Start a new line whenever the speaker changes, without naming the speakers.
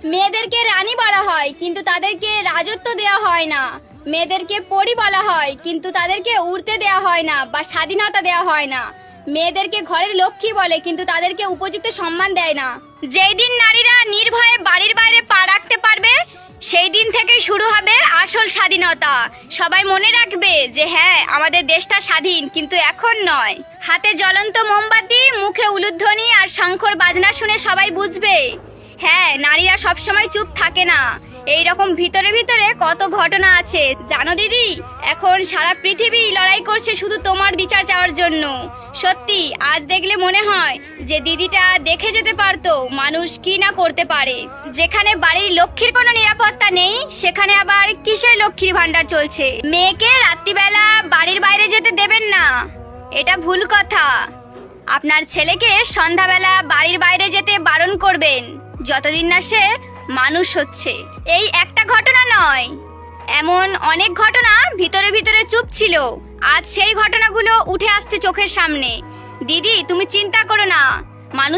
মেয়েদেরকে রানী বলা হয় কিন্তু তাদেরকে রাজত্ব দেওয়া হয় না। মেয়েদেরকে পরী বলা হয় কিন্তু তাদেরকে উড়তে দেওয়া হয় না বা স্বাধীনতা দেওয়া হয় না। মেয়েদেরকে ঘরের লক্ষ্মী বলে কিন্তু তাদেরকে উপযুক্ত সম্মান দেয় না। যেই দিন নারীরা নির্ভয়ে বাড়ির বাইরে পা রাখতে পারবে সেই দিন থেকেই শুরু হবে আসল স্বাধীনতা। সবাই মনে রাখবে যে হ্যাঁ, আমাদের দেশটা স্বাধীন, কিন্তু এখন নয়। হাতে জ্বলন্ত মোমবাতি, মুখে উলুধ্বনি আর শঙ্খর বাজনা শুনে সবাই বুঝবে হ্যাঁ, নারীরা সবসময় চুপ থাকে না। এই রকম ভিতরে ভিতরে কত ঘটনা আছে জানো দিদি। এখন সারা পৃথিবী লড়াই করছে শুধু তোমার বিচার চাওয়ার জন্য। সত্যি আজ দেখলে মনে হয় যে দিদিটা দেখে যেতে পারতো মানুষ কি না করতে পারে। যেখানে বাড়ির লক্ষ্মীর কোনো নিরাপত্তা নেই সেখানে আবার কিসের লক্ষ্মীর ভান্ডার চলছে। মেয়েকে রাত্রিবেলা বাড়ির বাইরে যেতে দেবেন না, এটা ভুল কথা। আপনার ছেলেকে সন্ধ্যাবেলা বাড়ির বাইরে যেতে বারণ করবেন যতদিন না সে মানুষ হচ্ছে। এই একটা ঘটনা নয়, এমন অনেক ঘটনা ভিতরে ভিতরে চুপ ছিল, আজ সেই ঘটনাগুলো উঠে আসছে চোখের সামনে। দিদি তুমি চিন্তা করো না, মানুষ